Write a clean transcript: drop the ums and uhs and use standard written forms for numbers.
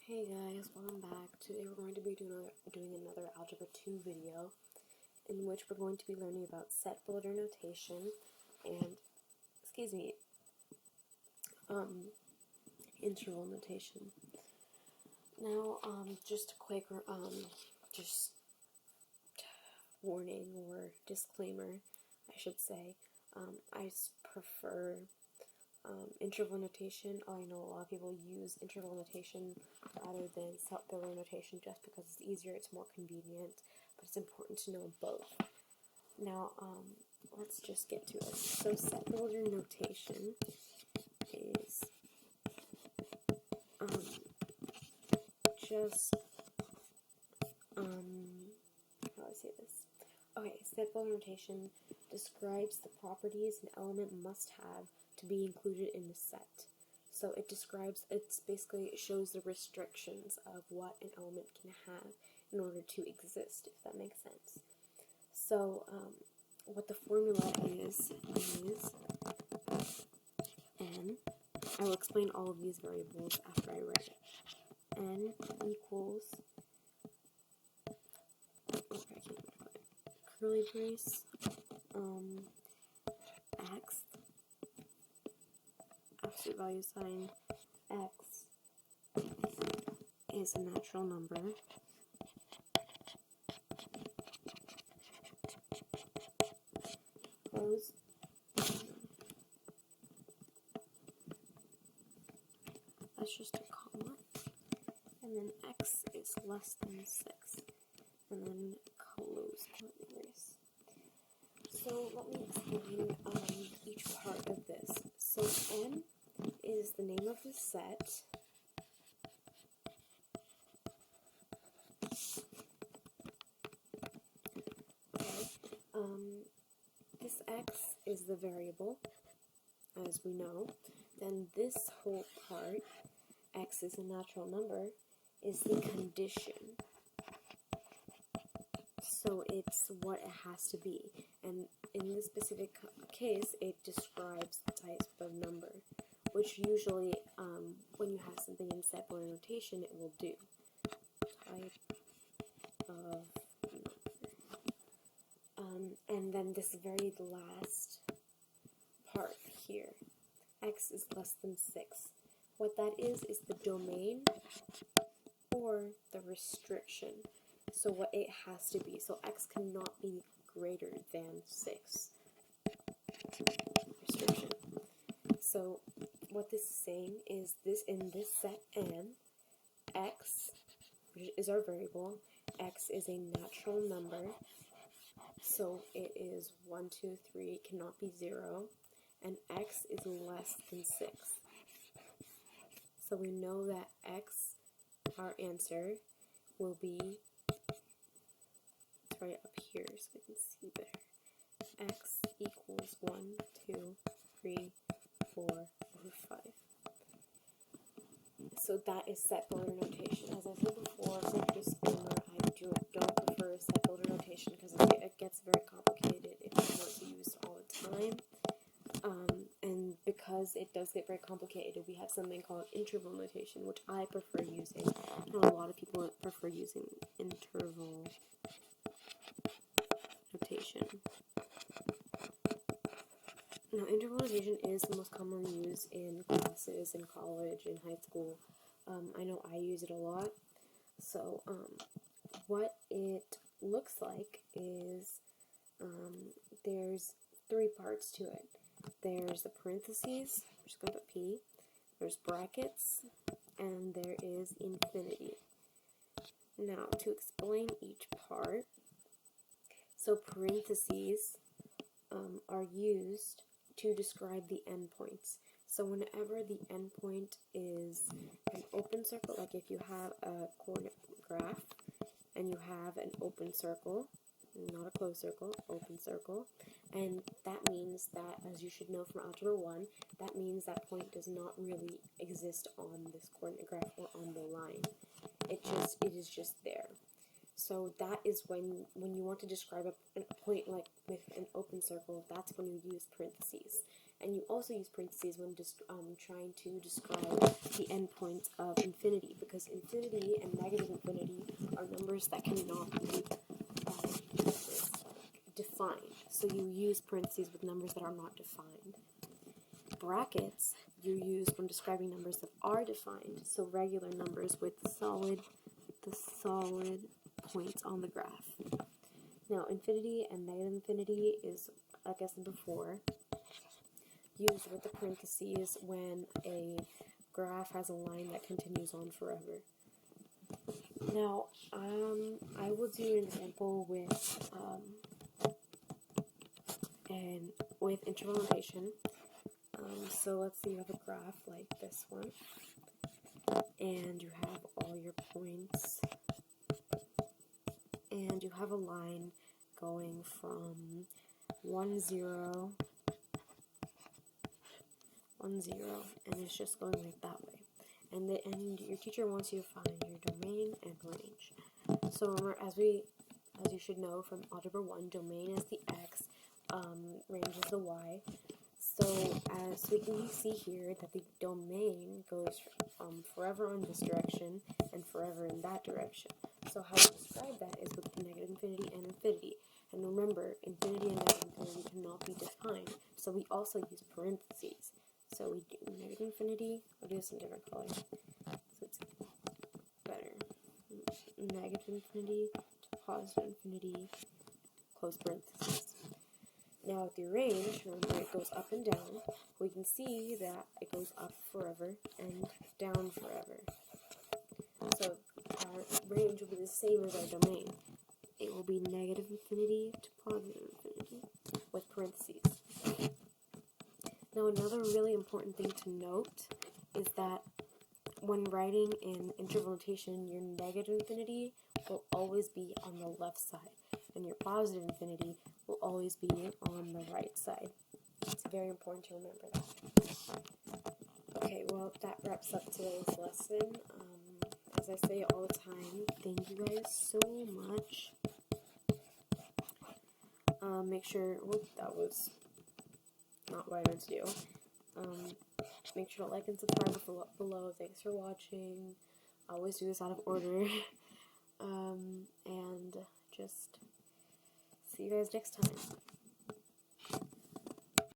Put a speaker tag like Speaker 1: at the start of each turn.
Speaker 1: Hey guys, welcome back. Today we're going to be doing another Algebra 2 video in which we're going to be learning about set builder notation and, interval notation. Now, just a quick, just warning or disclaimer, I should say. I prefer interval notation. I know a lot of people use interval notation rather than set builder notation just because it's easier, it's more convenient, but it's important to know both. Now, let's just get to it. So set builder notation is how do I say this? Okay, set builder notation describes the properties an element must have to be included in the set. So it shows the restrictions of what an element can have in order to exist, if that makes sense. So what the formula is n. I will explain all of these variables after I write it. N equals, curly brace, x, absolute value sign, x is a natural number, close, that's just a comma, and then x is less than 6, and then close curly brace. So let me explain each part of this. So n is the name of the set. Okay. This x is the variable, as we know. Then this whole part, x is a natural number, is the condition. So it's what it has to be. And in this specific case, it describes the type of number, which usually, when you have something in set builder notation, it will do. Type of number. And then this very last part here, x is less than 6. What that is the domain or the restriction. So what it has to be. So x cannot be greater than 6. Restriction. So what this is saying is this in this set n, x, which is our variable, x is a natural number. So it is 1, 2, 3, cannot be 0, and x is less than 6. So we know that x, our answer, will be, let's write it up here so we can see better. X equals 1, 2, 3, 4, over 5. So that is set builder notation. As I said before, quick disclaimer, I don't prefer set builder notation because it gets very complicated if you want to use it all the time. And because it does get very complicated, we have something called interval notation, which I prefer using. I know a lot of people prefer using interval notation. Now, interval notation is the most commonly used in classes in college, in high school. I know I use it a lot. So, what it looks like is there's 3 parts to it. There's the parentheses, we're just going to put P, there's brackets, and there is infinity. Now, to explain each part, so parentheses are used to describe the endpoints. So whenever the endpoint is an open circle, like if you have a coordinate graph and you have an open circle, not a closed circle, open circle, and that means that, as you should know from Algebra 1, that means that point does not really exist on this coordinate graph or on the line. It is just there. So that is when you want to describe a point like with an open circle, that's when you use parentheses. And you also use parentheses when trying to describe the endpoint of infinity, because infinity and negative infinity are numbers that cannot be defined. So you use parentheses with numbers that are not defined. Brackets you use when describing numbers that are defined, so regular numbers with the solid points on the graph. Now, infinity and negative infinity is, like I said before, used with the parentheses when a graph has a line that continues on forever. Now, I will do an example with interval notation. So let's say you have a graph like this one, and you have all your points, and you have a line going from 1, 0, 1, 0, and it's just going like that way. And your teacher wants you to find your domain and range. So remember, as you should know from Algebra 1, domain is the x, range is the y. So as we can see here that the domain goes from forever in this direction and forever in that direction. So how we describe that is with negative infinity and infinity. And remember, infinity and negative infinity cannot be defined, so we also use parentheses. So we do negative infinity, we'll do this in different colors, so it's better. Negative infinity to positive infinity, close parentheses. Now with the range, remember it goes up and down. We can see that it goes up forever and down forever. So our range will be the same as our domain. It will be negative infinity to positive infinity with parentheses. Now another really important thing to note is that when writing in interval notation, your negative infinity will always be on the left side, and your positive infinity will always be on the right side. It's very important to remember that. Okay, well, that wraps up today's lesson. As I say all the time, thank you guys so much. Make sure, that was not what I meant to do. Make sure to like and subscribe below. Thanks for watching. I always do this out of order. And just see you guys next time.